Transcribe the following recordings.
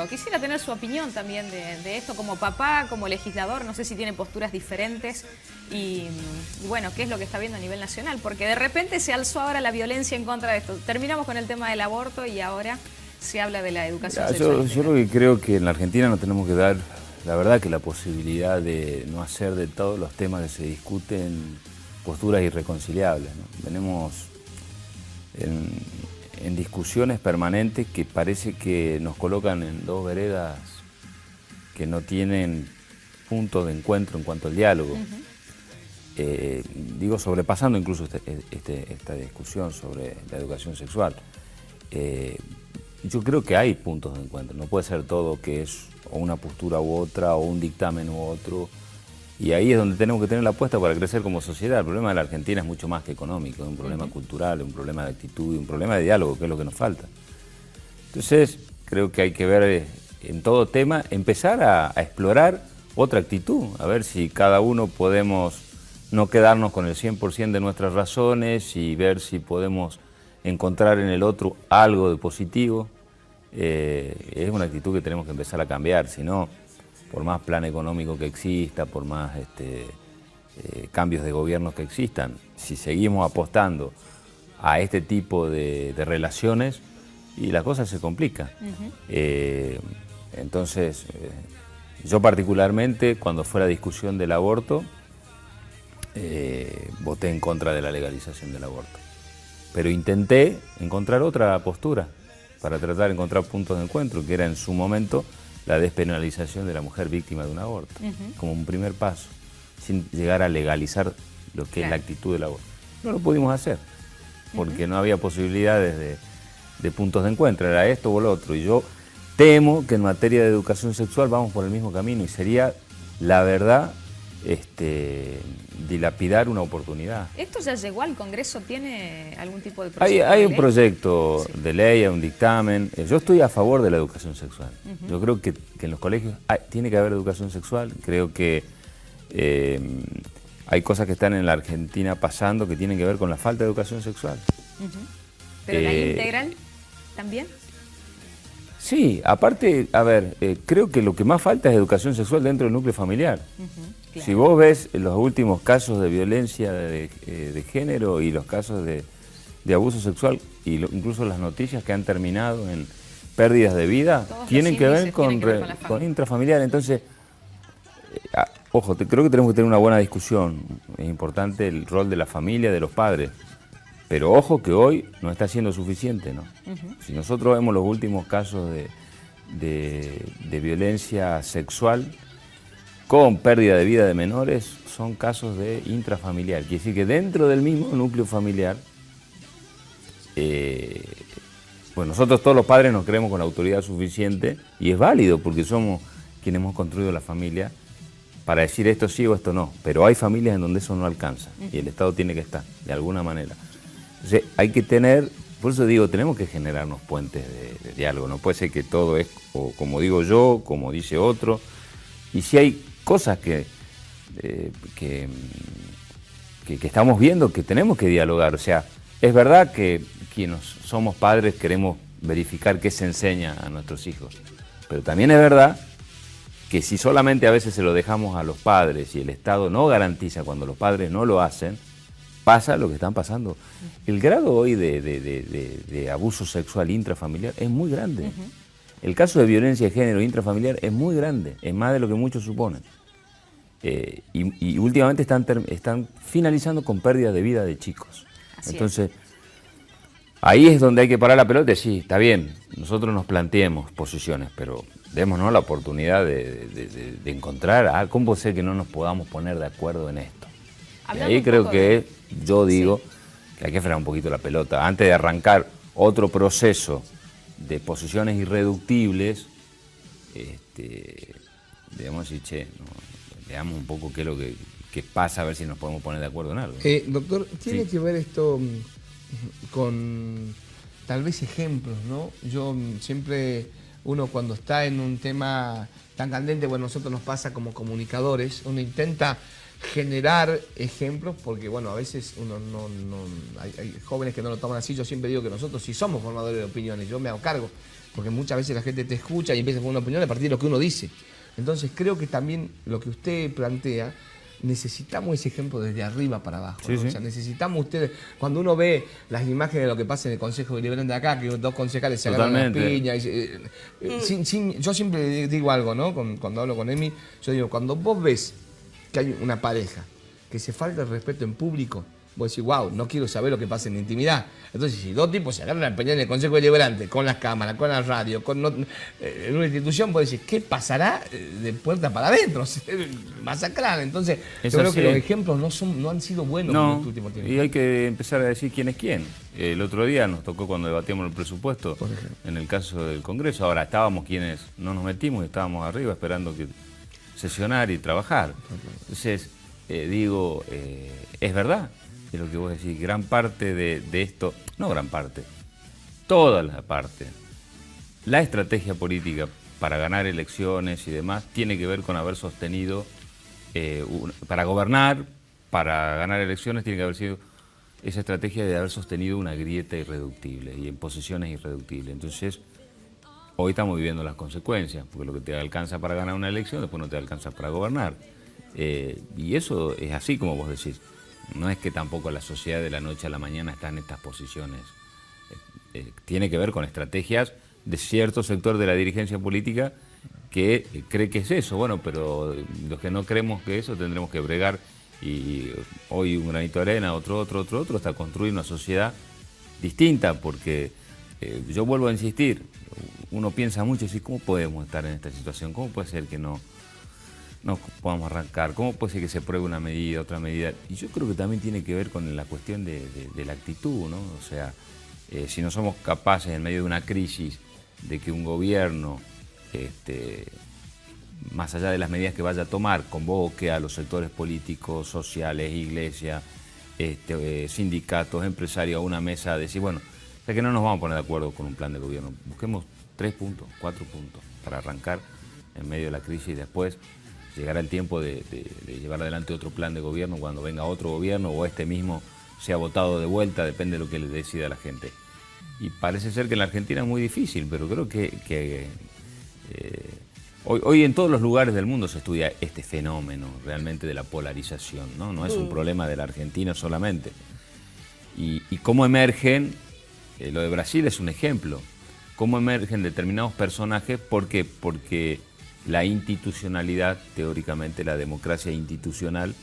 aborto. Quisiera tener su opinión también de esto como papá, como legislador. No sé si tiene posturas diferentes y bueno, qué es lo que está viendo a nivel nacional. Porque de repente se alzó ahora la violencia en contra de esto. Terminamos con el tema del aborto y ahora se habla de la educación sexual. Yo lo que creo que en la Argentina nos tenemos que dar, la verdad, que la posibilidad de no hacer de todos los temas que se discuten posturas irreconciliables, ¿no? Tenemos en discusiones permanentes que parece que nos colocan en dos veredas que no tienen punto de encuentro en cuanto al diálogo. Digo, sobrepasando incluso esta discusión sobre la educación sexual. Yo creo que hay puntos de encuentro, no puede ser todo que es o una postura u otra, o un dictamen u otro, y ahí es donde tenemos que tener la apuesta para crecer como sociedad. El problema de la Argentina es mucho más que económico, es un problema cultural, es un problema de actitud, un problema de diálogo, que es lo que nos falta. Entonces, creo que hay que ver en todo tema, empezar a explorar otra actitud, a ver si cada uno podemos no quedarnos con el 100% de nuestras razones y ver si podemos encontrar en el otro algo de positivo. Es una actitud que tenemos que empezar a cambiar, si no, por más plan económico que exista, por más cambios de gobiernos que existan, si seguimos apostando a este tipo de relaciones, y la cosa se complica. Entonces, yo particularmente, cuando fue la discusión del aborto, voté en contra de la legalización del aborto. Pero intenté encontrar otra postura para tratar de encontrar puntos de encuentro, que era en su momento la despenalización de la mujer víctima de un aborto, como un primer paso, sin llegar a legalizar lo que es la actitud del aborto. No lo pudimos hacer, porque no había posibilidades de puntos de encuentro, era esto o lo otro. Y yo temo que en materia de educación sexual vamos por el mismo camino y sería, la verdad, dilapidar una oportunidad. ¿Esto ya llegó al Congreso? ¿Tiene algún tipo de proyecto? Hay un proyecto de ley, hay un dictamen. Yo estoy a favor de la educación sexual. Yo creo que en los colegios tiene que haber educación sexual. Creo que hay cosas que están en la Argentina pasando que tienen que ver con la falta de educación sexual. ¿Pero la integral también? Sí, aparte, a ver, creo que lo que más falta es educación sexual dentro del núcleo familiar. Claro. Si vos ves los últimos casos de violencia de género y los casos de abuso sexual, y incluso las noticias que han terminado en pérdidas de vida, tienen que ver con intrafamiliar. Entonces, ojo, creo que tenemos que tener una buena discusión. Es importante el rol de la familia, de los padres. Pero ojo que hoy no está siendo suficiente, ¿no? Si nosotros vemos los últimos casos de violencia sexual con pérdida de vida de menores, son casos de intrafamiliar. Quiere decir que dentro del mismo núcleo familiar, pues nosotros todos los padres nos creemos con la autoridad suficiente, y es válido porque somos quienes hemos construido la familia, para decir esto sí o esto no. Pero hay familias en donde eso no alcanza y el Estado tiene que estar, de alguna manera. Entonces hay que tener, por eso digo, tenemos que generarnos puentes de diálogo. No puede ser que todo es o como digo yo, como dice otro. Y si hay cosas que estamos viendo que tenemos que dialogar. O sea, es verdad que quienes somos padres queremos verificar qué se enseña a nuestros hijos. Pero también es verdad que si solamente a veces se lo dejamos a los padres y el Estado no garantiza cuando los padres no lo hacen, pasa lo que están pasando. El grado hoy de abuso sexual intrafamiliar es muy grande. El caso de violencia de género intrafamiliar es muy grande, es más de lo que muchos suponen. Y últimamente están finalizando con pérdidas de vida de chicos. Entonces, ahí es donde hay que parar la pelota y sí, está bien, nosotros nos planteemos posiciones, pero démonos la oportunidad de encontrar, ¿cómo puede ser que no nos podamos poner de acuerdo en esto? Y ahí creo que yo digo que hay que frenar un poquito la pelota. Antes de arrancar otro proceso de posiciones irreductibles, debemos decir, che, veamos un poco qué es lo que pasa, a ver si nos podemos poner de acuerdo en algo. Doctor, ¿tiene que ver esto con tal vez ejemplos, no? Yo siempre, uno cuando está en un tema tan candente, bueno, a nosotros nos pasa como comunicadores, uno intenta generar ejemplos, porque bueno, a veces uno hay jóvenes que no lo toman así. Yo siempre digo que nosotros sí somos formadores de opiniones, yo me hago cargo, porque muchas veces la gente te escucha y empieza con una opinión a partir de lo que uno dice. Entonces creo que también lo que usted plantea, necesitamos ese ejemplo desde arriba para abajo. Sí, ¿no? sí. O sea, necesitamos ustedes, cuando uno ve las imágenes de lo que pasa en el Consejo Deliberante de acá, que dos concejales se agarran las piñas. Yo siempre digo algo, ¿no? Cuando hablo con Emi, yo digo, cuando vos ves que hay una pareja que se falta el respeto en público, vos decís, wow, no quiero saber lo que pasa en la intimidad. Entonces, si dos tipos se agarran a pelear en el Consejo Deliberante, con las cámaras, con la radio, en una institución, vos decís, ¿qué pasará de puerta para adentro? Masacrar. Entonces, yo creo que los ejemplos no han sido buenos en este último tiempo. Y hay que empezar a decir quién es quién. El otro día nos tocó cuando debatíamos el presupuesto, en el caso del Congreso. Ahora estábamos quienes no nos metimos, estábamos arriba esperando que sesionar y trabajar. Entonces, es verdad. Es lo que vos decís, gran parte de esto, no gran parte, toda la parte, la estrategia política para ganar elecciones y demás tiene que ver con haber sostenido, para gobernar, para ganar elecciones tiene que haber sido esa estrategia de haber sostenido una grieta irreductible y en posiciones irreductibles. Entonces, hoy estamos viviendo las consecuencias, porque lo que te alcanza para ganar una elección, después no te alcanza para gobernar. Y eso es así como vos decís. No es que tampoco la sociedad de la noche a la mañana está en estas posiciones. Tiene que ver con estrategias de cierto sector de la dirigencia política que cree que es eso. Bueno, pero los que no creemos que eso tendremos que bregar y hoy un granito de arena, otro, hasta construir una sociedad distinta, porque yo vuelvo a insistir, uno piensa mucho y dice, ¿cómo podemos estar en esta situación? ¿Cómo puede ser que no podamos arrancar? ¿Cómo puede ser que se pruebe una medida, otra medida? Y yo creo que también tiene que ver con la cuestión de la actitud, ¿no? O sea, si no somos capaces en medio de una crisis de que un gobierno, más allá de las medidas que vaya a tomar, convoque a los sectores políticos, sociales, iglesia, sindicatos, empresarios a una mesa, decir, bueno, es que no nos vamos a poner de acuerdo con un plan de gobierno. Busquemos 3 puntos, 4 puntos para arrancar en medio de la crisis y después llegará el tiempo de llevar adelante otro plan de gobierno cuando venga otro gobierno o este mismo sea votado de vuelta, depende de lo que le decida la gente. Y parece ser que en la Argentina es muy difícil, pero creo que hoy en todos los lugares del mundo se estudia este fenómeno realmente de la polarización, ¿no? No es un problema de la Argentina solamente. Y cómo emergen, lo de Brasil es un ejemplo, cómo emergen determinados personajes, ¿por qué? Porque la institucionalidad, teóricamente la democracia institucional,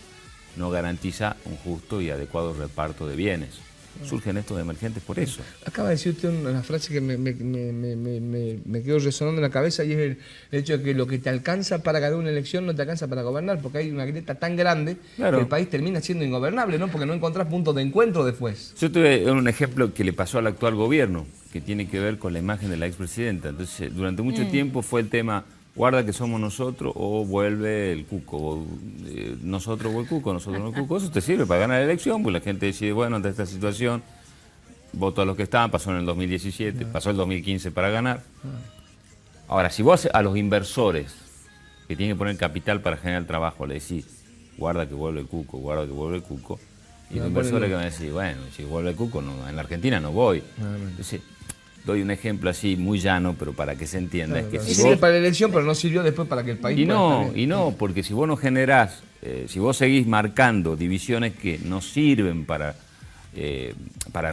no garantiza un justo y adecuado reparto de bienes. Surgen estos emergentes por eso. Acaba de decir usted una frase que me quedó resonando en la cabeza, y es el hecho de que lo que te alcanza para ganar una elección no te alcanza para gobernar, porque hay una grieta tan grande que el país termina siendo ingobernable, ¿no? Porque no encontrás puntos de encuentro después. Yo tuve un ejemplo que le pasó al actual gobierno, que tiene que ver con la imagen de la expresidenta. Entonces, durante mucho tiempo fue el tema, guarda que somos nosotros o vuelve el cuco, o, nosotros o el cuco, nosotros o el cuco. Eso te sirve para ganar la elección, pues la gente decide, bueno, ante esta situación, voto a los que estaban, pasó en el 2017, pasó el 2015 para ganar. Ahora, si vos a los inversores que tienen que poner capital para generar trabajo le decís, guarda que vuelve el cuco, guarda que vuelve el cuco, y los inversores que van a decir, bueno, si vuelve el cuco, no, en la Argentina no voy. Entonces, doy un ejemplo así muy llano, pero para que se entienda. Claro, es que sí, si sirve vos... para la elección, pero no sirvió después para que el país pueda estar bien. Porque si vos no generás, si vos seguís marcando divisiones que no sirven para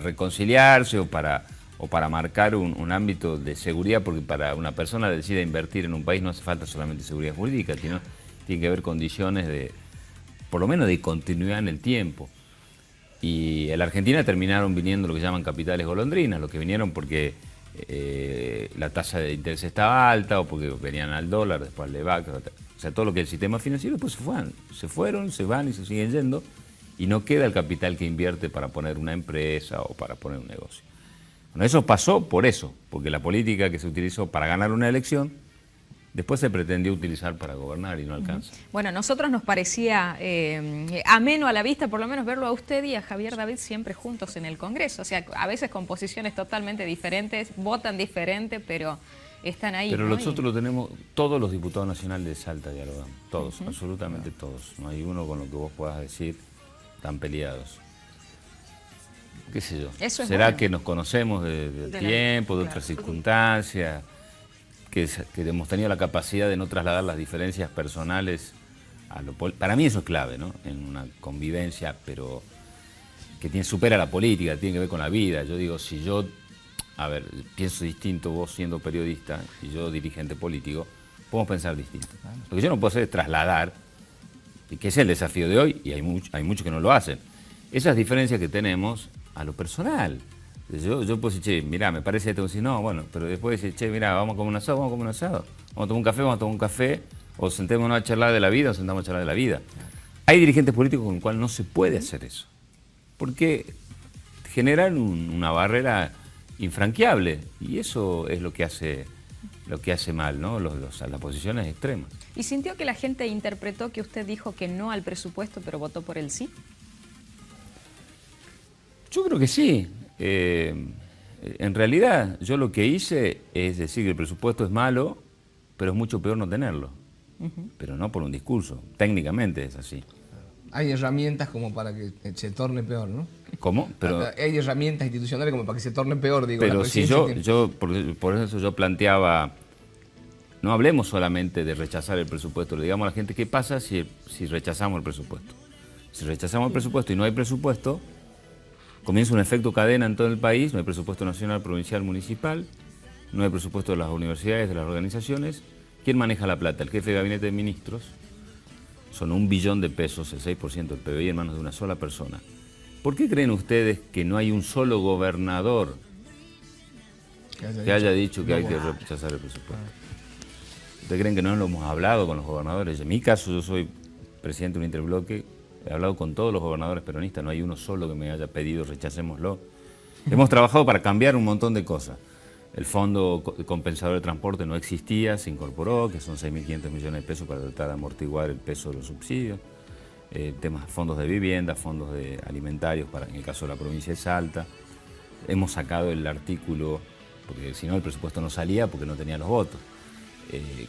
reconciliarse o para marcar un ámbito de seguridad, porque para una persona decida invertir en un país no hace falta solamente seguridad jurídica, sino tiene que haber condiciones de, por lo menos de continuidad en el tiempo. Y en la Argentina terminaron viniendo lo que llaman capitales golondrinas, los que vinieron porque la tasa de interés estaba alta o porque venían al dólar, después al LEVAC, o sea, todo lo que es el sistema financiero, pues se van y se siguen yendo y no queda el capital que invierte para poner una empresa o para poner un negocio. Bueno, eso pasó por eso, porque la política que se utilizó para ganar una elección después se pretendió utilizar para gobernar y no alcanza. Bueno, a nosotros nos parecía ameno a la vista, por lo menos verlo a usted y a Javier David siempre juntos en el Congreso. O sea, a veces con posiciones totalmente diferentes, votan diferente, pero están ahí. Pero ¿no? nosotros lo tenemos, todos los diputados nacionales de Salta dialogamos, todos, absolutamente todos. No hay uno con lo que vos puedas decir tan peleados. qué sé yo. Eso es ¿Será bueno. que nos conocemos de tiempo, de otras circunstancias? Que hemos tenido la capacidad de no trasladar las diferencias personales a lo político. Para mí eso es clave, ¿no? En una convivencia, pero que supera la política, tiene que ver con la vida. Yo digo, si yo, a ver, pienso distinto, vos siendo periodista y yo dirigente político, podemos pensar distinto. Lo que yo no puedo hacer es trasladar, y que es el desafío de hoy, y hay muchos que no lo hacen, esas diferencias que tenemos a lo personal. Yo puedo decir, che, mirá, me parece esto, decir, no, bueno, pero después decir, che, mirá, vamos a comer un asado, vamos a comer un asado. Vamos a tomar un café, vamos a tomar un café, o sentémonos a charlar de la vida, o sentamos a charlar de la vida. Hay dirigentes políticos con los cuales no se puede hacer eso, porque generan una barrera infranqueable, y eso es lo que hace mal, ¿no? Las posiciones extremas. ¿Y sintió que la gente interpretó que usted dijo que no al presupuesto, pero votó por el sí? Yo creo que sí. En realidad, yo lo que hice es decir que el presupuesto es malo, pero es mucho peor no tenerlo. Pero no por un discurso. Técnicamente es así. Hay herramientas como para que se torne peor, ¿no? ¿Cómo? Pero, hay herramientas institucionales como para que se torne peor, digo. pero si por eso yo planteaba, no hablemos solamente de rechazar el presupuesto, le digamos a la gente, ¿qué pasa si rechazamos el presupuesto? Si rechazamos el presupuesto y no hay presupuesto, comienza un efecto cadena en todo el país, no hay presupuesto nacional, provincial, municipal, no hay presupuesto de las universidades, de las organizaciones. ¿Quién maneja la plata? El jefe de gabinete de ministros. Son 1 billón de pesos, el 6% del PBI en manos de una sola persona. ¿Por qué creen ustedes que no hay un solo gobernador que haya dicho que hay que rechazar el presupuesto? ¿Ustedes creen que no lo hemos hablado con los gobernadores? En mi caso, yo soy presidente de un interbloque, he hablado con todos los gobernadores peronistas, no hay uno solo que me haya pedido rechacémoslo. Hemos trabajado para cambiar un montón de cosas. El fondo compensador de transporte no existía, se incorporó, que son 6.500 millones de pesos para tratar de amortiguar el peso de los subsidios. Temas fondos de vivienda, fondos alimentarios, en el caso de la provincia de Salta. Hemos sacado el artículo, porque si no el presupuesto no salía porque no tenía los votos,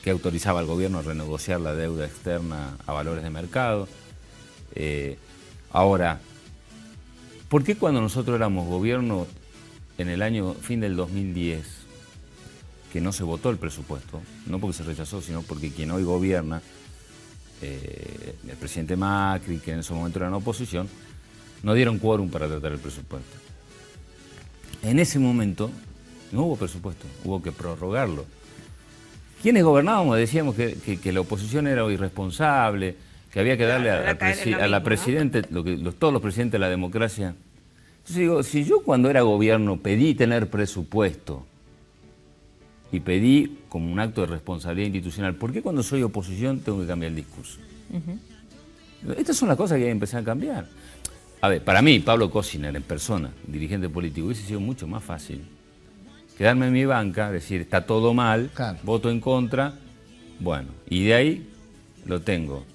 que autorizaba al gobierno a renegociar la deuda externa a valores de mercado. Ahora, ¿por qué cuando nosotros éramos gobierno en el fin del 2010, que no se votó el presupuesto, no porque se rechazó, sino porque quien hoy gobierna, el presidente Macri, que en ese momento era una oposición, no dieron quórum para tratar el presupuesto? En ese momento no hubo presupuesto, hubo que prorrogarlo. ¿Quiénes gobernábamos? Decíamos que la oposición era irresponsable, que había que darle a la presidenta, todos los presidentes de la democracia. Entonces digo, si yo cuando era gobierno pedí tener presupuesto y pedí como un acto de responsabilidad institucional, ¿por qué cuando soy oposición tengo que cambiar el discurso? Estas son las cosas que hay que empezar a cambiar. A ver, para mí, Pablo Cosiner en persona, dirigente político, hubiese sido mucho más fácil quedarme en mi banca, decir, está todo mal, claro, voto en contra, bueno, y de ahí lo tengo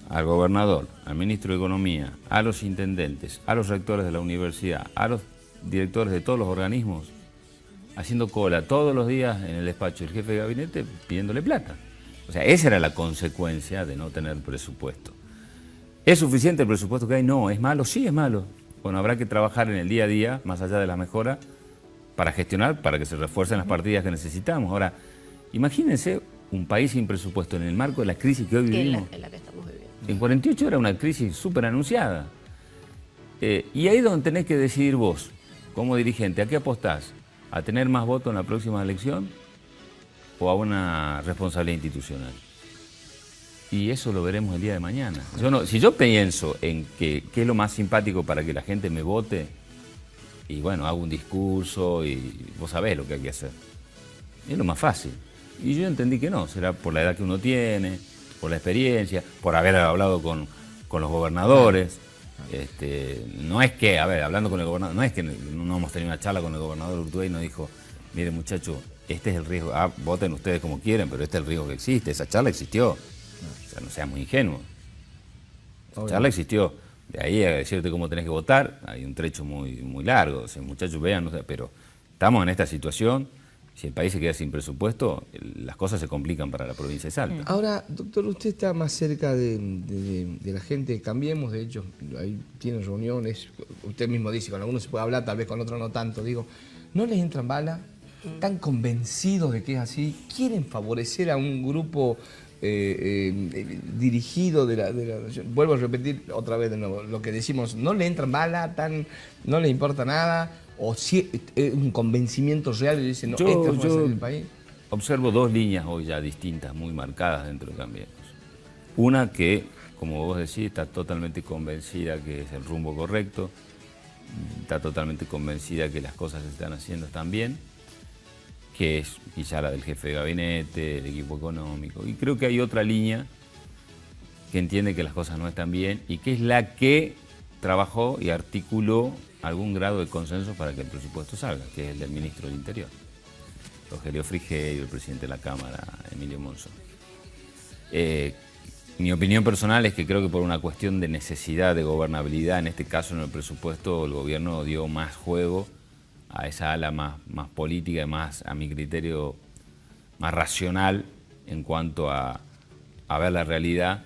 al gobernador, al ministro de Economía, a los intendentes, a los rectores de la universidad, a los directores de todos los organismos, haciendo cola todos los días en el despacho del jefe de gabinete pidiéndole plata. O sea, esa era la consecuencia de no tener presupuesto. ¿Es suficiente el presupuesto que hay? No. ¿Es malo? Sí, es malo. Bueno, habrá que trabajar en el día a día, más allá de las mejoras, para gestionar, para que se refuercen las partidas que necesitamos. Ahora, imagínense un país sin presupuesto en el marco de la crisis que hoy vivimos. En la que estamos viviendo. En 48 era una crisis súper anunciada. Y ahí es donde tenés que decidir vos, como dirigente, ¿a qué apostás? ¿A tener más votos en la próxima elección o a una responsabilidad institucional? Y eso lo veremos el día de mañana. Si yo pienso en qué es lo más simpático para que la gente me vote, y bueno, hago un discurso y vos sabés lo que hay que hacer. Es lo más fácil. Y yo entendí que no, será por la edad que uno tiene, por la experiencia, por haber hablado con los gobernadores. No es que, a ver, hablando con el gobernador, no es que no hemos tenido una charla con el gobernador Urtubey y nos dijo, mire muchacho, este es el riesgo, voten ustedes como quieren, pero este es el riesgo que existe. Esa charla existió. O sea, no seas muy ingenuo. Esa charla existió. De ahí a decirte cómo tenés que votar, hay un trecho muy largo. O sea, muchachos, vean, no sé, pero estamos en esta situación. Si el país se queda sin presupuesto, las cosas se complican para la provincia de Salta. Ahora, doctor, usted está más cerca de la gente de Cambiemos, de hecho, ahí tiene reuniones. usted mismo dice, con algunos se puede hablar, tal vez con otros no tanto, digo, ¿no les entran balas? ¿Están convencidos de que es así? ¿Quieren favorecer a un grupo dirigido vuelvo a repetir otra vez de nuevo, lo que decimos, ¿no le entran balas? ¿No les importa nada? ¿O si es un convencimiento real y dicen, no, este va a salir del país? Observo dos líneas hoy ya distintas, muy marcadas dentro de Cambiemos. Una que, como vos decís, está totalmente convencida que es el rumbo correcto, está totalmente convencida que las cosas se están haciendo tan bien, que es quizá la del jefe de gabinete, el equipo económico. Y creo que hay otra línea que entiende que las cosas no están bien y que es la que trabajó y articuló algún grado de consenso para que el presupuesto salga, que es el del ministro del Interior, Rogelio Frigerio, el presidente de la Cámara, Emilio Monzón. Mi opinión personal es que creo que por una cuestión de necesidad de gobernabilidad, en este caso en el presupuesto, el gobierno dio más juego a esa ala más política y más, a mi criterio, más racional en cuanto a ver la realidad,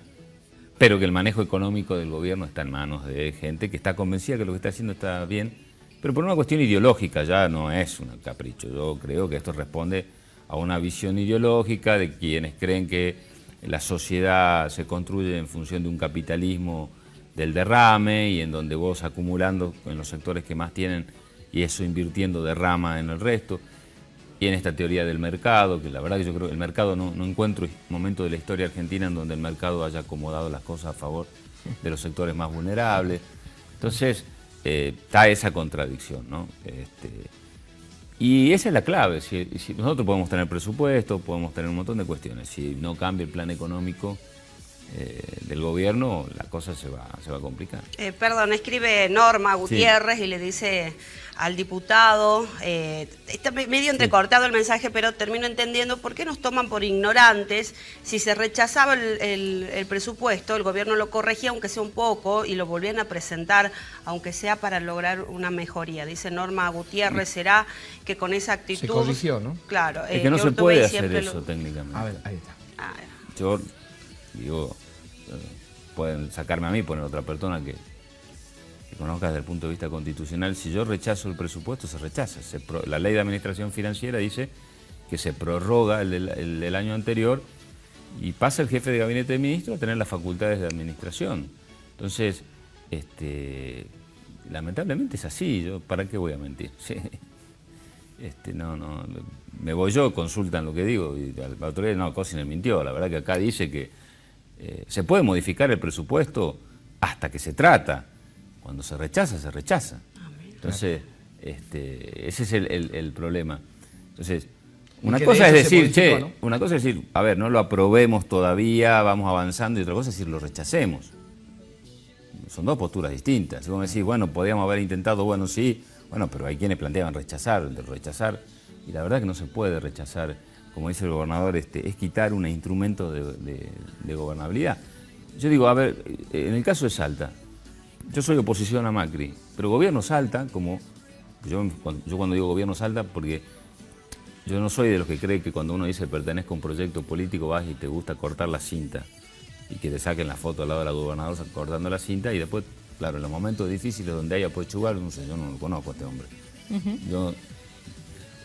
pero que el manejo económico del gobierno está en manos de gente que está convencida que lo que está haciendo está bien, pero por una cuestión ideológica, ya no es un capricho. Yo creo que esto responde a una visión ideológica de quienes creen que la sociedad se construye en función de un capitalismo del derrame y en donde vos acumulando en los sectores que más tienen y eso invirtiendo derrama en el resto. Y en esta teoría del mercado, que la verdad que yo creo que el mercado no encuentro momento de la historia argentina en donde el mercado haya acomodado las cosas a favor de los sectores más vulnerables. Entonces, está esa contradicción, ¿no? Y esa es la clave. Si nosotros podemos tener presupuesto, podemos tener un montón de cuestiones. Si no cambia el plan económico del gobierno, la cosa se va a complicar. Perdón, escribe Norma Gutiérrez y le dice al diputado, está medio entrecortado el mensaje, pero termino entendiendo por qué nos toman por ignorantes. Si se rechazaba el presupuesto, el gobierno lo corregía aunque sea un poco y lo volvían a presentar, aunque sea para lograr una mejoría. Dice Norma Gutiérrez, ¿será que con esa actitud... Se corrigió, ¿no? Claro. Es que no se puede hacer eso técnicamente. A ver, ahí está. Yo digo, pueden sacarme a mí, poner a otra persona que conozca desde el punto de vista constitucional. Si yo rechazo el presupuesto, se rechaza. La ley de administración financiera dice que se prorroga el del año anterior y pasa el jefe de gabinete de ministros a tener las facultades de administración. Entonces, lamentablemente es así. Yo, ¿para qué voy a mentir? Sí. Me voy yo, consultan lo que digo y la autoridad, no, Cosiner mintió. La verdad que acá dice que se puede modificar el presupuesto hasta que se trata. Cuando se rechaza, se rechaza. Entonces, ese es el problema. Entonces, una cosa es decir, una cosa es decir, a ver, no lo aprobemos todavía, vamos avanzando, y otra cosa es decir, lo rechacemos. Son dos posturas distintas. Si vos me decís, bueno, podíamos haber intentado, bueno, sí, bueno, pero hay quienes planteaban rechazar, y la verdad que no se puede rechazar, como dice el gobernador, es quitar un instrumento de gobernabilidad. Yo digo, a ver, en el caso de Salta, yo soy oposición a Macri, pero gobierno Salta, como yo cuando digo gobierno Salta, porque yo no soy de los que cree que cuando uno dice pertenezco a un proyecto político vas y te gusta cortar la cinta y que te saquen la foto al lado de la gobernadora cortando la cinta y después, claro, en los momentos difíciles donde haya pues chugar, no sé, yo no lo conozco a este hombre. Yo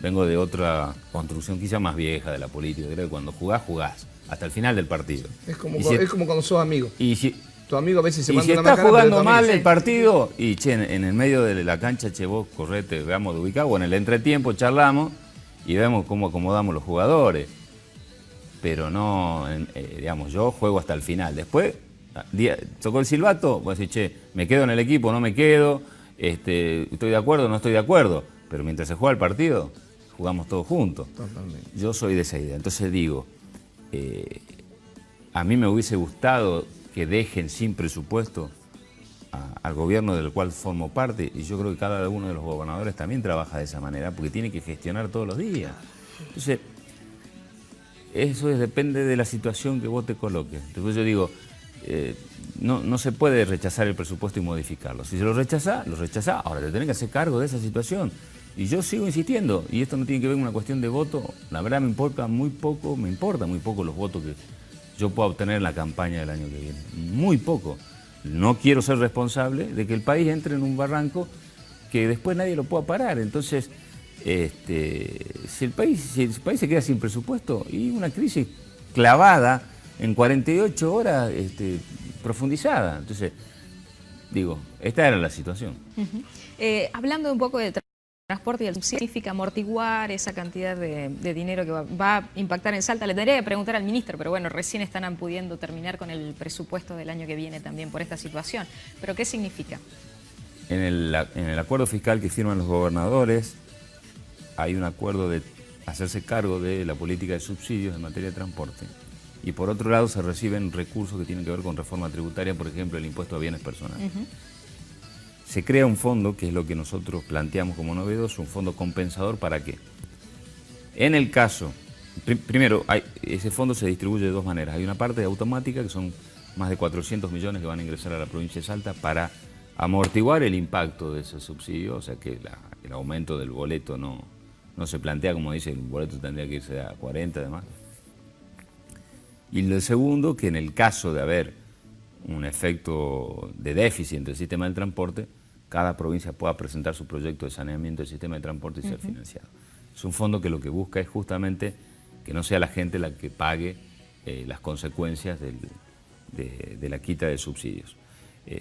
vengo de otra construcción quizá más vieja de la política, creo que cuando jugás, jugás, hasta el final del partido. Es como cuando sos amigo. Y si tu amigo a veces se manda si una está macana, jugando mal el partido, y che, en el medio de la cancha, che, vos correte, veamos de ubicar, o en el entretiempo charlamos y vemos cómo acomodamos los jugadores. Pero no, digamos, yo juego hasta el final. Después, tocó el silbato, vos decís, che, me quedo en el equipo, no me quedo, estoy de acuerdo, no estoy de acuerdo. Pero mientras se juega el partido, jugamos todos juntos. Totalmente. Yo soy de esa idea. Entonces digo, a mí me hubiese gustado que dejen sin presupuesto al gobierno del cual formo parte, y yo creo que cada uno de los gobernadores también trabaja de esa manera, porque tiene que gestionar todos los días. Entonces, eso depende de la situación que vos te coloques. Entonces yo digo, no se puede rechazar el presupuesto y modificarlo. Si se lo rechazás, ahora te tenés que hacer cargo de esa situación. Y yo sigo insistiendo, y esto no tiene que ver con una cuestión de voto, la verdad me importa muy poco los votos que yo pueda obtener en la campaña del año que viene. Muy poco. no quiero ser responsable de que el país entre en un barranco que después nadie lo pueda parar. Entonces, si el país se queda sin presupuesto y una crisis clavada en 48 horas profundizada. Entonces, digo, esta era la situación. Hablando un poco de transporte y el subsidio, significa amortiguar esa cantidad de dinero que va a impactar en Salta. Le tendría que preguntar al ministro, pero bueno, recién están pudiendo terminar con el presupuesto del año que viene también por esta situación. ¿Pero qué significa? En el acuerdo fiscal que firman los gobernadores hay un acuerdo de hacerse cargo de la política de subsidios en materia de transporte. Y por otro lado se reciben recursos que tienen que ver con reforma tributaria, por ejemplo, el impuesto a bienes personales. Se crea un fondo, que es lo que nosotros planteamos como novedoso, un fondo compensador. ¿Para qué? En el caso, primero, ese fondo se distribuye de dos maneras. Hay una parte automática, que son más de 400 millones que van a ingresar a la provincia de Salta para amortiguar el impacto de ese subsidio, o sea que el aumento del boleto no se plantea, como dice, el boleto tendría que irse a 40 además. Y lo segundo, que en el caso de haber un efecto de déficit en el sistema del transporte, cada provincia pueda presentar su proyecto de saneamiento del sistema de transporte y ser financiado. Es un fondo que lo que busca es justamente que no sea la gente la que pague las consecuencias de la quita de subsidios.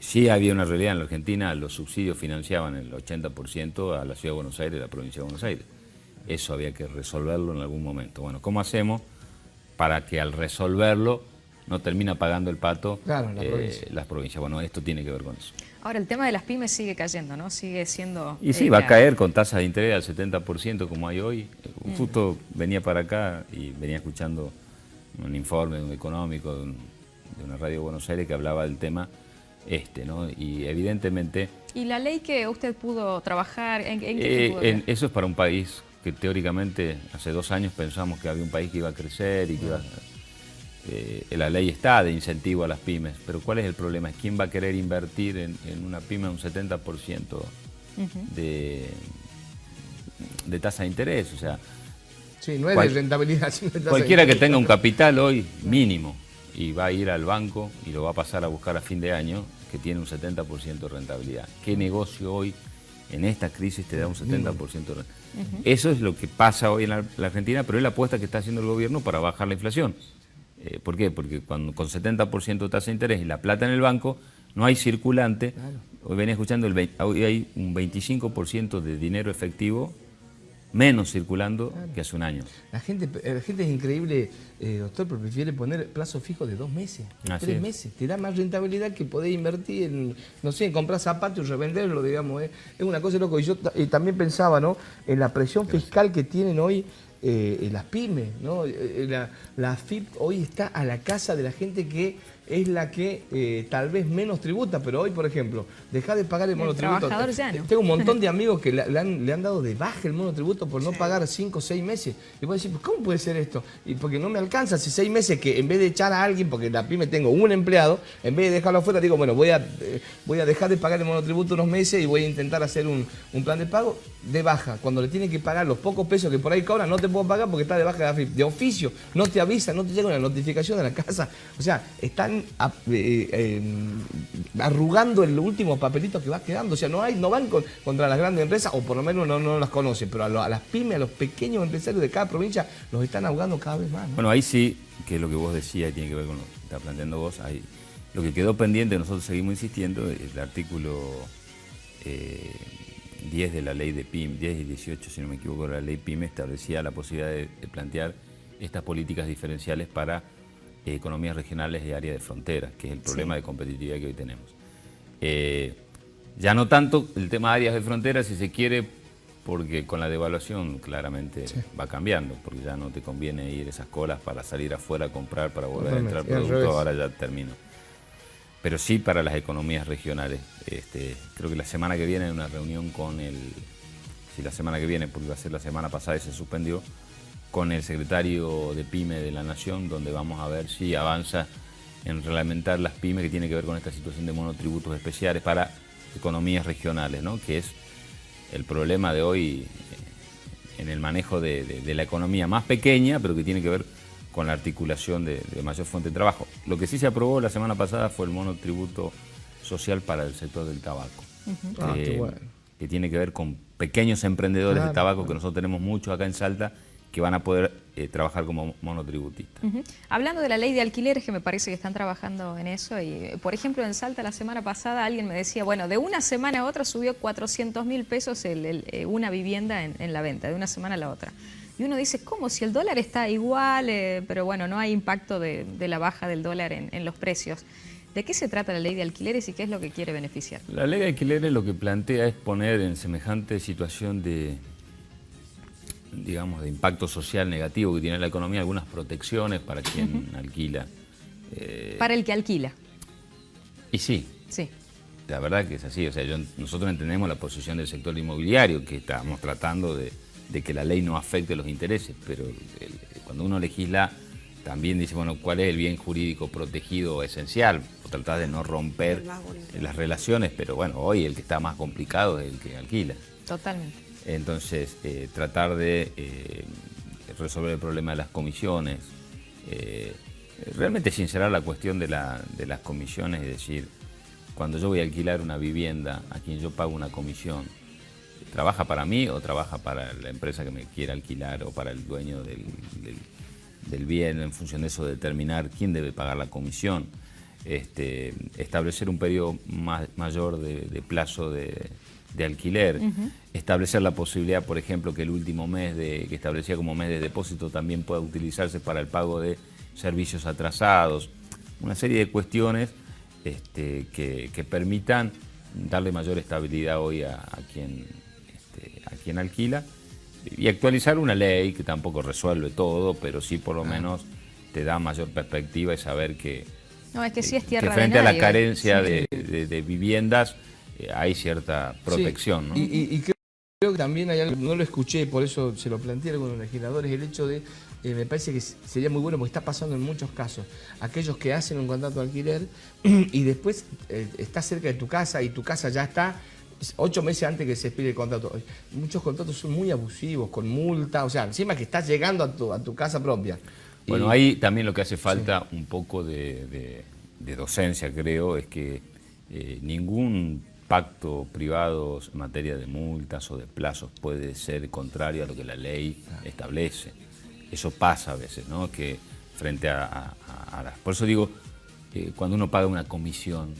Sí había una realidad en la Argentina, los subsidios financiaban el 80% a la Ciudad de Buenos Aires y a la provincia de Buenos Aires. Eso había que resolverlo en algún momento. Bueno, ¿cómo hacemos para que al resolverlo no termina pagando el pato las provincias? Bueno, esto tiene que ver con eso. Ahora, el tema de las pymes sigue cayendo, ¿no? Sigue siendo... Y sí, va a caer con tasas de interés al 70% como hay hoy. Justo venía para acá y venía escuchando un informe económico de una radio de Buenos Aires que hablaba del tema ¿no? Y evidentemente... ¿Y la ley que usted pudo trabajar, en qué pudo ver? Eso es para un país que teóricamente hace 2 años pensamos que había un país que iba a crecer y que iba la ley está de incentivo a las pymes, pero ¿cuál es el problema? Es quién va a querer invertir en una pyme un 70% de tasa de interés, o sea... Sí, no es de rentabilidad, sino de tasa cualquiera que tenga un capital hoy mínimo y va a ir al banco y lo va a pasar a buscar a fin de año, que tiene un 70% de rentabilidad. ¿Qué negocio hoy en esta crisis te da un 70% de rentabilidad? Eso es lo que pasa hoy en la Argentina, pero es la apuesta que está haciendo el gobierno para bajar la inflación. ¿Por qué? Porque con 70% de tasa de interés y la plata en el banco, no hay circulante. Claro. Hoy venía escuchando, hoy hay un 25% de dinero efectivo menos circulando que hace un año. La gente es increíble, doctor, pero prefiere poner plazo fijo de 2 meses, 3 meses. Te da más rentabilidad que poder invertir en, no sé, en comprar zapatos y revenderlo, digamos. Es una cosa loco. Y yo también pensaba, ¿no?, en la presión fiscal que tienen hoy las pymes, ¿no? La AFIP hoy está a la casa de la gente que es la que tal vez menos tributa, pero hoy, por ejemplo, dejar de pagar el monotributo. Ya no. Tengo un montón de amigos que le han dado de baja el monotributo por no pagar 5 o 6 meses. Y voy a decir, ¿cómo puede ser esto? Y porque no me alcanza hace 6 meses que en vez de echar a alguien, porque en la pyme tengo un empleado, en vez de dejarlo afuera, digo, bueno, voy a dejar de pagar el monotributo unos meses y voy a intentar hacer un plan de pago de baja. Cuando le tienen que pagar los pocos pesos que por ahí cobran, no te puedo pagar porque está de baja de AFIP. De oficio, no te avisa, no te llega una notificación de la casa. O sea, están arrugando el último papelito que va quedando. O sea, no van contra las grandes empresas, o por lo menos no las conocen, pero a las pymes, a los pequeños empresarios de cada provincia, los están ahogando cada vez más, ¿no? Bueno, ahí sí, que es lo que vos decías y tiene que ver con lo que está planteando vos. Ahí, lo que quedó pendiente, nosotros seguimos insistiendo, el artículo 10 de la ley de PYME, 10 y 18, si no me equivoco, la ley PYME establecía la posibilidad de plantear estas políticas diferenciales para economías regionales y áreas de frontera, que es el problema de competitividad que hoy tenemos. Ya no tanto el tema de áreas de frontera, si se quiere, porque con la devaluación claramente va cambiando, porque ya no te conviene ir esas colas para salir afuera a comprar, para volver a entrar producto, ahora ya termino. Pero sí para las economías regionales. Creo que la semana que viene hay una reunión con la semana que viene, porque iba a ser la semana pasada y se suspendió, con el secretario de PYME de la Nación, donde vamos a ver si avanza en reglamentar las pymes, que tiene que ver con esta situación de monotributos especiales para economías regionales, ¿no?, que es el problema de hoy en el manejo de la economía más pequeña, pero que tiene que ver con la articulación de mayor fuente de trabajo. Lo que sí se aprobó la semana pasada fue el monotributo social para el sector del tabaco. Qué bueno. Que tiene que ver con pequeños emprendedores de tabaco, que nosotros tenemos muchos acá en Salta, que van a poder trabajar como monotributistas. Hablando de la ley de alquileres, que me parece que están trabajando en eso, y por ejemplo en Salta la semana pasada alguien me decía, bueno, de una semana a otra subió 400.000 pesos una vivienda en la venta, de una semana a la otra. Y uno dice, ¿cómo? Si el dólar está igual, pero bueno, no hay impacto de la baja del dólar en los precios. ¿De qué se trata la ley de alquileres y qué es lo que quiere beneficiar? La ley de alquileres lo que plantea es poner en semejante situación de, digamos, de impacto social negativo que tiene la economía, algunas protecciones para quien alquila. Para el que alquila. Y sí. Sí. La verdad que es así. O sea, nosotros entendemos la posición del sector inmobiliario, que estamos tratando de que la ley no afecte los intereses, pero cuando uno legisla también dice, bueno, ¿cuál es el bien jurídico protegido esencial? O tratar de no romper las relaciones, pero bueno, hoy el que está más complicado es el que alquila. Totalmente. Entonces, tratar de resolver el problema de las comisiones, realmente sincerar la cuestión de las comisiones y decir, cuando yo voy a alquilar una vivienda a quien yo pago una comisión, ¿trabaja para mí o trabaja para la empresa que me quiera alquilar o para el dueño del bien? En función de eso, determinar quién debe pagar la comisión, establecer un periodo mayor de plazo de alquiler, establecer la posibilidad, por ejemplo, que el último mes que establecía como mes de depósito también pueda utilizarse para el pago de servicios atrasados, una serie de cuestiones que permitan darle mayor estabilidad hoy a quien alquila, y actualizar una ley que tampoco resuelve todo, pero sí por lo menos te da mayor perspectiva y saber que, no, es que sí es tierra que frente de nadie, a la carencia sí. de viviendas hay cierta protección. Sí. ¿No? Y creo que también hay algo, no lo escuché, por eso se lo planteé a algunos legisladores, el hecho de, me parece que sería muy bueno, porque está pasando en muchos casos, aquellos que hacen un contrato de alquiler y después está cerca de tu casa y tu casa ya está 8 meses antes que se expire el contrato. Muchos contratos son muy abusivos, con multa, o sea, encima que estás llegando a tu casa propia. Bueno, ahí también lo que hace falta un poco de docencia, creo, es que ningún pacto privado en materia de multas o de plazos puede ser contrario a lo que la ley establece. Eso pasa a veces, ¿no? Que frente a las... Por eso digo, cuando uno paga una comisión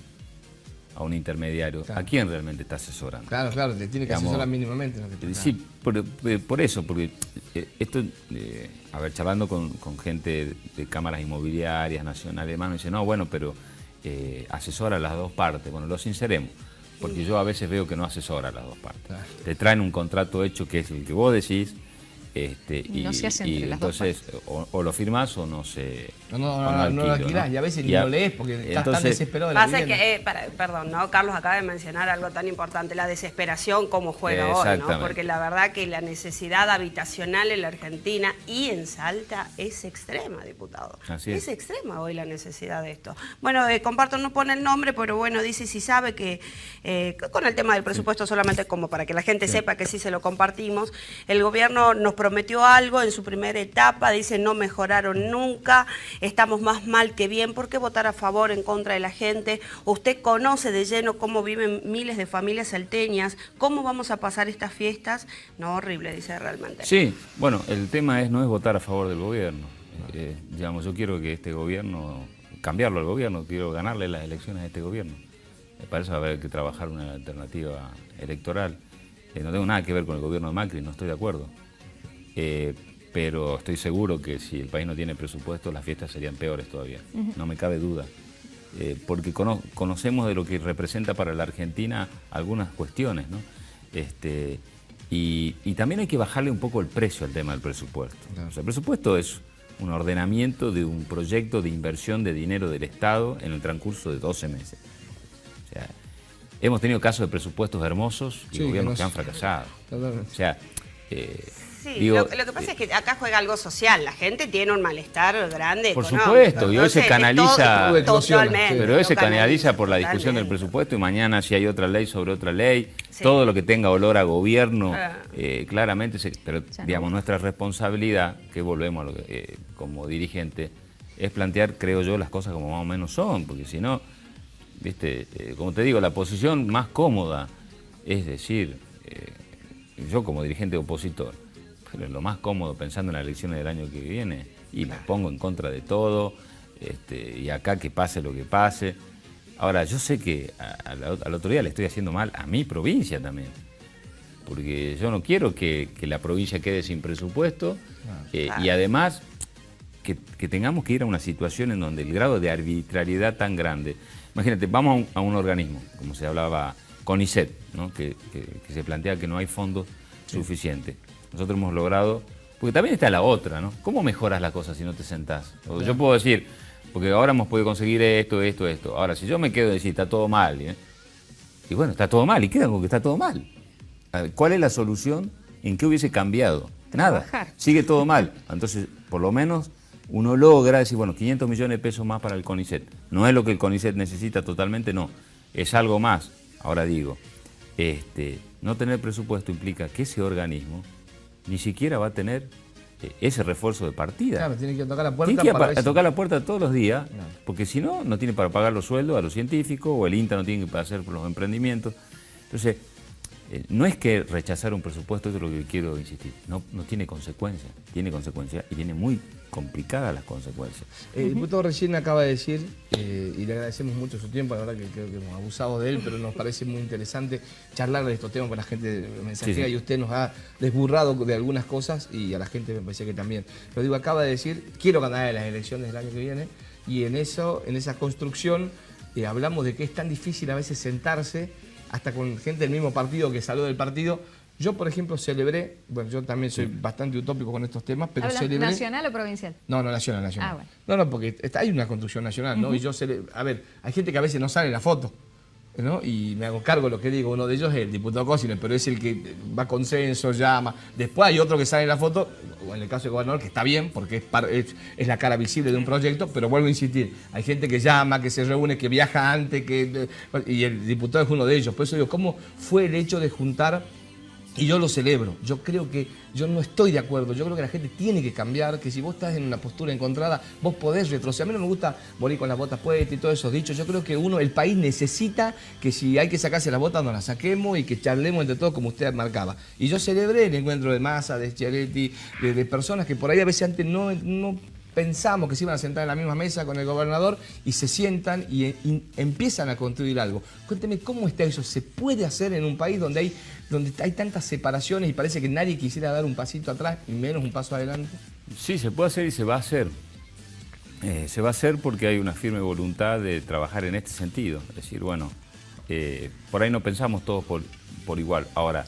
a un intermediario, claro, ¿a quién realmente está asesorando? Claro, te tiene que asesorar mínimamente. Sí, por eso, porque esto, a ver, charlando con gente de cámaras inmobiliarias nacionales, demás, me dice, no, bueno, pero asesora a las dos partes. Bueno, lo sinceremos, porque yo a veces veo que no asesora a las dos partes. Claro. Te traen un contrato hecho que es el que vos decís, y no se hace entre las entonces dos o lo firmás o no se... No lo alquilás, y a veces ni lo lees porque estás tan desesperado de la pasa vivienda. Perdón, ¿no? Carlos acaba de mencionar algo tan importante, la desesperación como juega hoy, ¿no? Porque la verdad que la necesidad habitacional en la Argentina y en Salta es extrema, diputado. Así es. Es extrema hoy la necesidad de esto. Bueno, comparto, no pone el nombre, pero bueno, dice si sabe que con el tema del presupuesto, solamente como para que la gente sepa que sí se lo compartimos, el gobierno nos prometió algo en su primera etapa, dice no mejoraron nunca, estamos más mal que bien. ¿Por qué votar a favor en contra de la gente? Usted conoce de lleno cómo viven miles de familias salteñas, cómo vamos a pasar estas fiestas. No, horrible, dice realmente. Sí, bueno, el tema no es votar a favor del gobierno. Digamos, yo quiero que este gobierno, cambiarlo al gobierno, quiero ganarle las elecciones a este gobierno. Me parece que va a haber que trabajar una alternativa electoral. No tengo nada que ver con el gobierno de Macri, no estoy de acuerdo. Pero estoy seguro que si el país no tiene presupuesto, las fiestas serían peores todavía. No me cabe duda. Porque conocemos de lo que representa para la Argentina algunas cuestiones, ¿no? Y también hay que bajarle un poco el precio al tema del presupuesto. Claro. O sea, el presupuesto es un ordenamiento de un proyecto de inversión de dinero del Estado en el transcurso de 12 meses. O sea, hemos tenido casos de presupuestos hermosos y gobiernos que han fracasado. Totalmente. O sea, sí, digo, lo que pasa es que acá juega algo social, la gente tiene un malestar grande. Por económico. supuesto, y hoy se canaliza, totalmente, pero hoy se canaliza por la totalmente. discusión del presupuesto y mañana si hay otra ley sobre otra ley, todo lo que tenga olor a gobierno, claramente, pero digamos nuestra responsabilidad, que volvemos a lo que, como dirigente, es plantear, creo yo, las cosas como más o menos son, porque si no, ¿viste? Como te digo, la posición más cómoda es decir, yo como dirigente opositor, pero lo más cómodo pensando en las elecciones del año que viene, y me pongo en contra de todo, y acá que pase lo que pase. Ahora, yo sé que al otro día le estoy haciendo mal a mi provincia también, porque yo no quiero que la provincia quede sin presupuesto, y además que tengamos que ir a una situación en donde el grado de arbitrariedad tan grande. Imagínate, vamos a un organismo, como se hablaba, CONICET, ¿no? que se plantea que no hay fondos suficientes. Nosotros hemos logrado, porque también está la otra, ¿no? ¿Cómo mejoras las cosas si no te sentás? O yo puedo decir, porque ahora hemos podido conseguir esto. Ahora, si yo me quedo y decir, está todo mal, y bueno, está todo mal, y queda con que está todo mal. A ver, ¿cuál es la solución? ¿En qué hubiese cambiado? Nada, sigue todo mal. Entonces, por lo menos, uno logra decir, bueno, 500 millones de pesos más para el CONICET. No es lo que el CONICET necesita totalmente, no. Es algo más. Ahora digo, no tener presupuesto implica que ese organismo ni siquiera va a tener ese refuerzo de partida. Claro, tiene que tocar la puerta. Tiene que tocar la puerta todos los días, porque si no, no tiene para pagar los sueldos a los científicos, o el INTA no tiene para hacer los emprendimientos. Entonces, no es que rechazar un presupuesto, eso es lo que quiero insistir, no tiene consecuencias, tiene consecuencias y tiene muy complicadas las consecuencias. El diputado recién acaba de decir, y le agradecemos mucho su tiempo, la verdad que creo que hemos abusado de él, pero nos parece muy interesante charlar de estos temas con la gente mensajera, y usted nos ha desburrado de algunas cosas y a la gente me parece que también. Pero digo, acaba de decir, quiero ganar las elecciones del año que viene, y en esa construcción hablamos de que es tan difícil a veces sentarse hasta con gente del mismo partido que salió del partido. Yo, por ejemplo, celebré, bueno, yo también soy bastante utópico con estos temas, pero celebré... ¿Nacional o provincial? No, nacional. Ah, bueno. No, porque hay una construcción nacional, ¿no? Y yo a ver, hay gente que a veces no sale en la foto, ¿no? Y me hago cargo de lo que digo. Uno de ellos es el diputado Cosines, pero es el que va a consenso, llama. Después hay otro que sale en la foto, o en el caso del gobernador, que está bien, porque es la cara visible de un proyecto, pero vuelvo a insistir, hay gente que llama, que se reúne, que viaja antes, y el diputado es uno de ellos. Por eso digo, ¿cómo fue el hecho de juntar? Y yo lo celebro. Yo creo que yo no estoy de acuerdo. Yo creo que la gente tiene que cambiar, que si vos estás en una postura encontrada, vos podés retroceder. A mí no me gusta morir con las botas puestas y todos esos dichos. Yo creo que el país necesita que si hay que sacarse las botas, nos las saquemos y que charlemos entre todos como usted marcaba. Y yo celebré el encuentro de Massa, de Schiaretti, de personas que por ahí a veces antes no pensamos que se iban a sentar en la misma mesa con el gobernador, y se sientan y empiezan a construir algo. Cuénteme, ¿cómo está eso? ¿Se puede hacer en un país donde hay tantas separaciones y parece que nadie quisiera dar un pasito atrás y menos un paso adelante? Sí, se puede hacer y se va a hacer. Se va a hacer porque hay una firme voluntad de trabajar en este sentido. Es decir, bueno, por ahí no pensamos todos por igual. Ahora,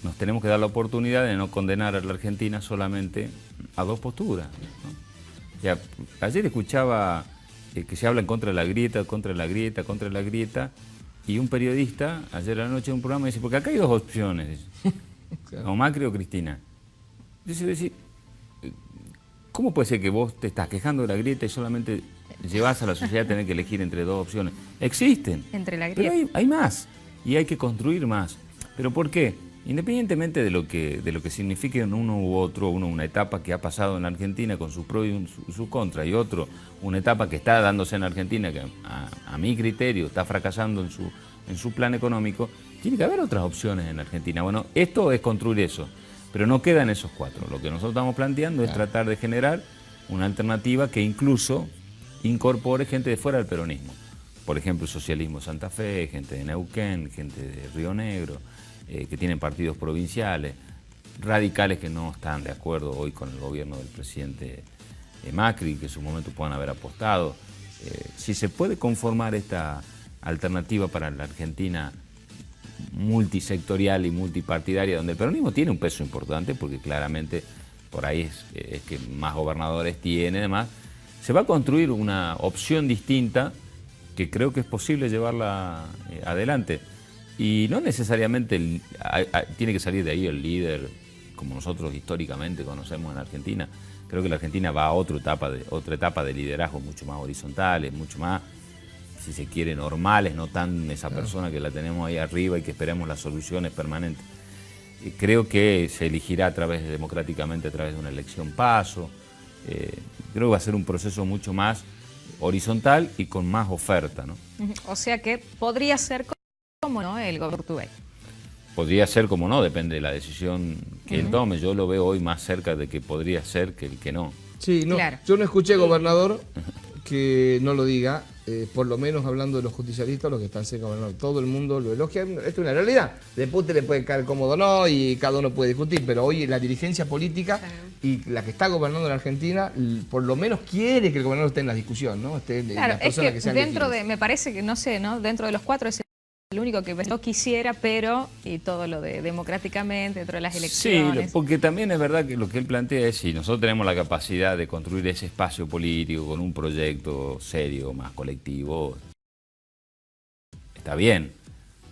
nos tenemos que dar la oportunidad de no condenar a la Argentina solamente a dos posturas, ¿no? Ya, ayer escuchaba que se habla en contra de la grieta, y un periodista ayer a la noche en un programa dice, porque acá hay dos opciones, o Macri o Cristina. Dice, ¿cómo puede ser que vos te estás quejando de la grieta y solamente llevas a la sociedad a tener que elegir entre dos opciones? Existen, entre la grieta. Pero hay más, y hay que construir más. ¿Pero por qué? Independientemente de lo que signifique uno u otro, una etapa que ha pasado en Argentina con sus pros y sus contras, y otro, una etapa que está dándose en Argentina que a mi criterio está fracasando en su plan económico, tiene que haber otras opciones en Argentina. Bueno, esto es construir eso, pero no quedan esos cuatro. Lo que nosotros estamos planteando es tratar de generar una alternativa que incluso incorpore gente de fuera del peronismo. Por ejemplo, Socialismo Santa Fe, gente de Neuquén, gente de Río Negro, que tienen partidos provinciales, radicales que no están de acuerdo hoy con el gobierno del presidente Macri, que en su momento puedan haber apostado. Si se puede conformar esta alternativa para la Argentina multisectorial y multipartidaria, donde el peronismo tiene un peso importante, porque claramente por ahí es que más gobernadores tiene, además, se va a construir una opción distinta que creo que es posible llevarla adelante. Y no necesariamente tiene que salir de ahí el líder, como nosotros históricamente conocemos en Argentina. Creo que la Argentina va a otra etapa de liderazgo mucho más horizontales, mucho más, si se quiere, normales, no tan esa persona que la tenemos ahí arriba y que esperemos las soluciones permanentes. Creo que se elegirá democráticamente a través de una elección paso. Creo que va a ser un proceso mucho más horizontal y con más oferta, ¿no? O sea que podría ser como no el gobierno portugués. Podría ser como no, depende de la decisión que él tome. Yo lo veo hoy más cerca de que podría ser que el que no. Sí, no, Claro. yo no escuché, gobernador, que no lo diga, por lo menos hablando de los justicialistas, los que están cerca del gobernador. Todo el mundo lo elogia, esto es una realidad. Después te le puede caer cómodo o no y cada uno puede discutir, pero hoy la dirigencia política y la que está gobernando en Argentina, por lo menos quiere que el gobernador esté en la discusión, ¿no? Esté en Claro, las es personas que sean dentro elegidas. me parece que, no sé, ¿no? Dentro de los 4 es el único que no quisiera, pero, y todo lo de democráticamente, dentro de las Sí, elecciones. porque también es verdad que lo que él plantea es si nosotros tenemos la capacidad de construir ese espacio político con un proyecto serio, más colectivo, está bien.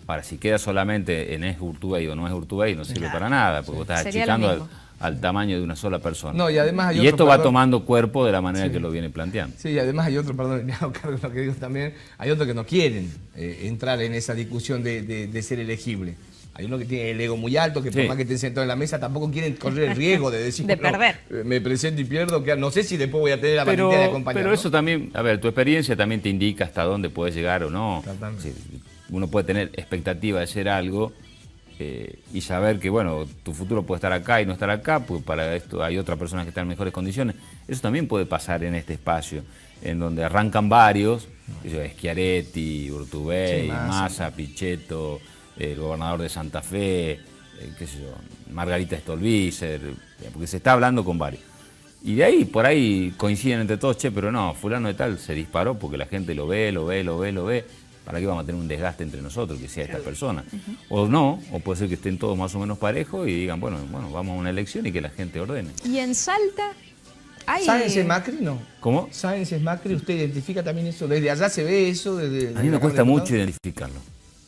Ahora, si queda solamente en es Urtubey o no es Urtubey, no sirve para nada, porque vos estás Sería lo achicando mismo. al tamaño de una sola persona. No, y además hay y otro, esto va perdón. tomando cuerpo de la manera que lo viene planteando. Sí, y además hay otro, perdón, me hago cargo de lo que digo también, hay otros que no quieren entrar en esa discusión de ser elegible. Hay uno que tiene el ego muy alto, que por Sí. más que estén sentados en la mesa, tampoco quieren correr el riesgo de decir, De bueno, perder. me presento y pierdo, que no sé si después voy a tener la valentía de acompañar. Pero ¿no? eso también, a ver, tu experiencia también te indica hasta dónde puedes llegar o no. Totalmente. Sí, uno puede tener expectativa de ser algo y saber que, bueno, tu futuro puede estar acá y no estar acá, pues para esto hay otras personas que están en mejores condiciones. Eso también puede pasar en este espacio, en donde arrancan varios, Schiaretti, Urtubey, Sí, Massa, Pichetto, el gobernador de Santa Fe, qué sé yo, Margarita Stolbizer, porque se está hablando con varios. Y de ahí, por ahí coinciden entre todos, che, pero no, fulano de tal se disparó porque la gente lo ve. ¿Para qué vamos a tener un desgaste entre nosotros que sea esta persona? O no, o puede ser que estén todos más o menos parejos y digan, bueno, vamos a una elección y que la gente ordene. Y en Salta hay... ¿Sáenz es Macri? No. ¿Cómo? ¿Sáenz es Macri? ¿Usted identifica también eso? ¿Desde allá se ve eso? Desde A mí me la cuesta Cámara de mucho Diputados? identificarlo.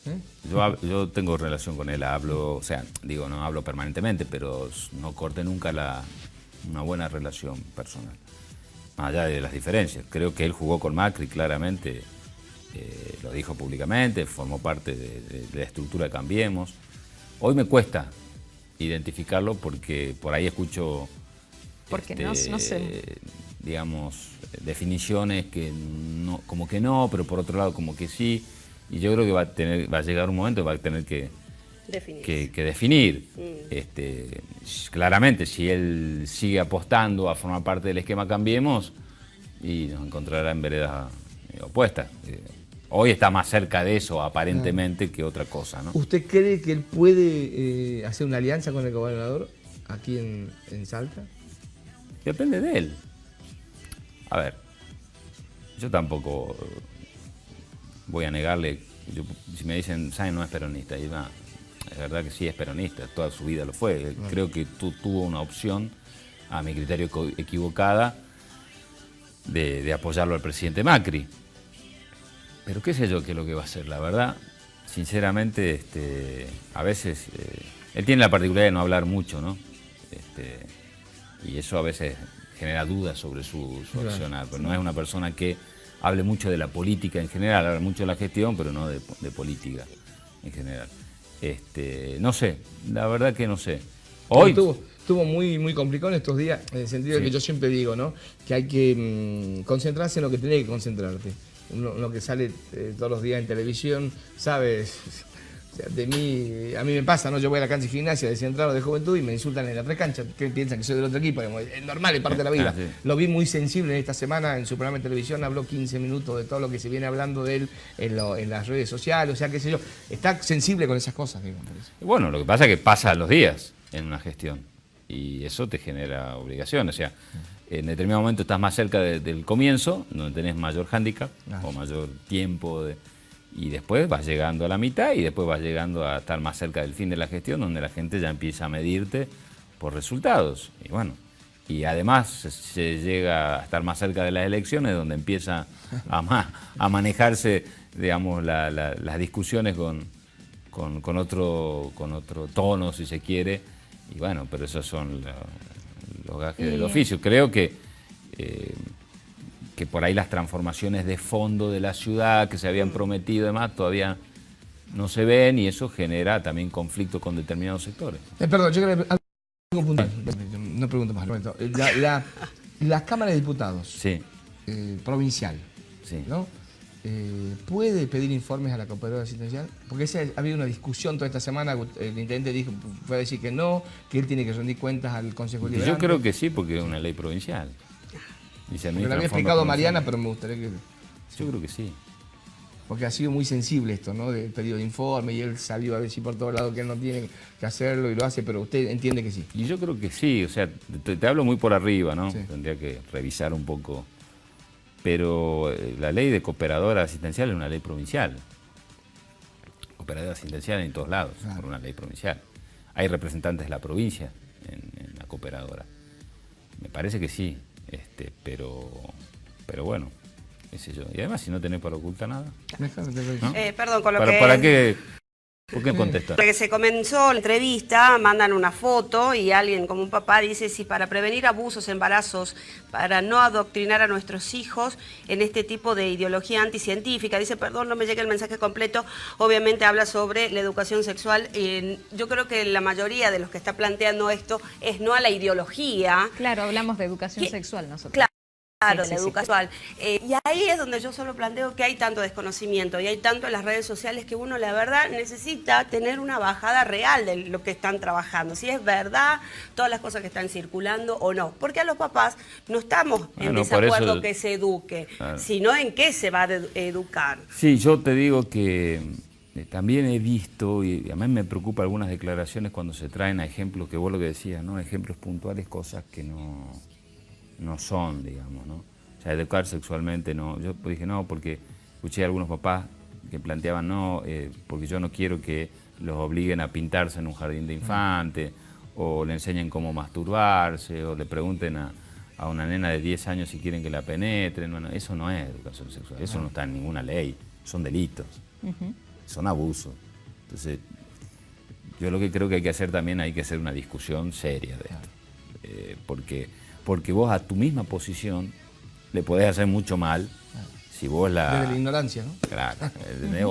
¿Eh? Yo tengo relación con él, hablo, o sea, digo, no hablo permanentemente, pero no corté nunca una buena relación personal. Más allá de las diferencias. Creo que él jugó con Macri claramente, lo dijo públicamente, formó parte de la estructura de Cambiemos. Hoy me cuesta identificarlo porque por ahí escucho, Porque no sé. digamos, definiciones que no, como que no, pero por otro lado como que sí. Y yo creo que va a llegar un momento que va a tener que definir. Claramente, si él sigue apostando a formar parte del esquema Cambiemos, y nos encontrará en veredas opuestas. Hoy está más cerca de eso, aparentemente, que otra cosa, ¿no? ¿Usted cree que él puede hacer una alianza con el gobernador aquí en Salta? Depende de él. A ver, yo tampoco voy a negarle, si me dicen, Sáenz no es peronista, y es verdad que sí es peronista, toda su vida lo fue. Creo que tuvo una opción, a mi criterio equivocada, de apoyarlo al presidente Macri. Pero qué sé yo qué es lo que va a hacer, la verdad. Sinceramente, a veces, él tiene la particularidad de no hablar mucho, ¿no? Y eso a veces genera dudas sobre su accionar, pero no es una persona que hable mucho de la política en general, habla mucho de la gestión, pero no de política en general. No sé, la verdad que no sé. Hoy Estuvo muy, muy complicado en estos días, en el sentido de que yo siempre digo, ¿no? Que hay que concentrarse en lo que tenés que concentrarte. Lo que sale todos los días en televisión, ¿sabes? O sea, a mí me pasa, ¿no? Yo voy a la cancha de gimnasia de Central o de Juventud y me insultan en la precancha, que piensan que soy del otro equipo, es normal, es parte de la vida. Sí. Lo vi muy sensible en esta semana en su programa de televisión, habló 15 minutos de todo lo que se viene hablando de él en las redes sociales, o sea, qué sé yo, está sensible con esas cosas, digo, me parece. Bueno, lo que pasa es que pasa los días en una gestión y eso te genera obligaciones. O sea, en determinado momento estás más cerca del comienzo, donde tenés mayor hándicap o mayor tiempo, y después vas llegando a la mitad y después vas llegando a estar más cerca del fin de la gestión, donde la gente ya empieza a medirte por resultados. Y bueno, y además se llega a estar más cerca de las elecciones, donde empieza a manejarse, digamos, las discusiones con otro tono, si se quiere. Y bueno, pero esos son los gajes del oficio. Creo que por ahí las transformaciones de fondo de la ciudad que se habían prometido y demás todavía no se ven y eso genera también conflicto con determinados sectores. Perdón, yo creo que algo puntual. No pregunto más. La Cámara de Diputados Sí. provincial, Sí. ¿no? ¿Puede pedir informes a la cooperadora asistencial? Porque ha habido una discusión toda esta semana, el intendente fue a decir que no, que él tiene que rendir cuentas al Consejo Y Deliberante. yo creo que sí, porque es una ley provincial. Y se Me lo administra había en forma explicado provincial. Mariana, pero me gustaría que... Yo creo que sí. Porque ha sido muy sensible esto, ¿no? Del pedido de informe y él salió a decir por todos lados que él no tiene que hacerlo y lo hace, pero usted entiende que sí. Y yo creo que sí, o sea, te hablo muy por arriba, ¿no? Sí. Tendría que revisar un poco. Pero la ley de cooperadora asistencial es una ley provincial. Cooperadora asistencial en todos lados, por una ley provincial. Hay representantes de la provincia en la cooperadora. Me parece que sí, pero bueno, qué sé yo. Y además, si no tenés para ocultar nada, ¿no? Perdón, con lo ¿Para qué? ¿Por qué contestar? Porque se comenzó la entrevista, mandan una foto y alguien como un papá dice si para prevenir abusos, embarazos, para no adoctrinar a nuestros hijos en este tipo de ideología anticientífica, dice, perdón, no me llega el mensaje completo, obviamente habla sobre la educación sexual. Yo creo que la mayoría de los que está planteando esto es no a la ideología. Claro, hablamos de educación sexual nosotros. Claro, Sí, la sí, sí. educación. Y ahí es donde yo solo planteo que hay tanto desconocimiento y hay tanto en las redes sociales que uno, la verdad, necesita tener una bajada real de lo que están trabajando. Si es verdad todas las cosas que están circulando o no. Porque a los papás no estamos en Bueno, por desacuerdo eso- que se eduque, Claro. sino en qué se va a educar. Sí, yo te digo que también he visto, y a mí me preocupa algunas declaraciones cuando se traen a ejemplos, que vos lo que decías, ¿no? Ejemplos puntuales, cosas que no son, digamos, ¿no? O sea, educar sexualmente no. Yo dije no, porque escuché a algunos papás que planteaban no, porque yo no quiero que los obliguen a pintarse en un jardín de infantes, o le enseñen cómo masturbarse, o le pregunten a una nena de 10 años si quieren que la penetren. Bueno, eso no es educación sexual, eso no está en ninguna ley, son delitos, son abusos. Entonces, yo lo que creo que hay que hacer también, hay que hacer una discusión seria de esto. Porque vos a tu misma posición le podés hacer mucho mal si vos Desde la ignorancia, ¿no? Claro,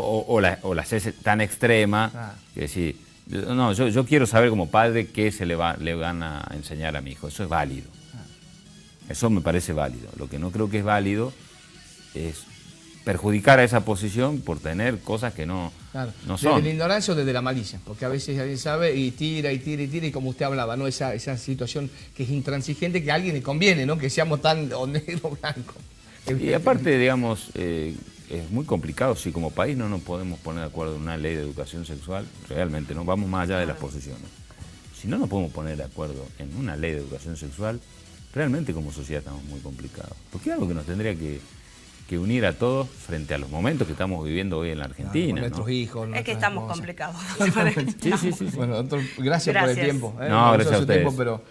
o la haces tan extrema que decir, no, yo quiero saber como padre qué le van a enseñar a mi hijo. Eso es válido. Eso me parece válido. Lo que no creo que es válido es perjudicar a esa posición por tener cosas que no son. ¿Desde la ignorancia o desde la malicia? Porque a veces alguien sabe y tira y tira y tira, y como usted hablaba, ¿no? Esa situación que es intransigente, que a alguien le conviene, ¿no? Que seamos tan o negro o blanco. Y aparte, digamos, es muy complicado si como país no nos podemos poner de acuerdo en una ley de educación sexual, realmente no vamos más allá de las posiciones. Si no nos podemos poner de acuerdo en una ley de educación sexual, realmente como sociedad estamos muy complicados. Porque es algo que nos tendría que unir a todos frente a los momentos que estamos viviendo hoy en la Argentina. Con nuestros ¿no? hijos. Es que estamos complicados. Sí. Bueno, doctor, gracias por el Gracias. tiempo. No, gracias a su ustedes. tiempo, pero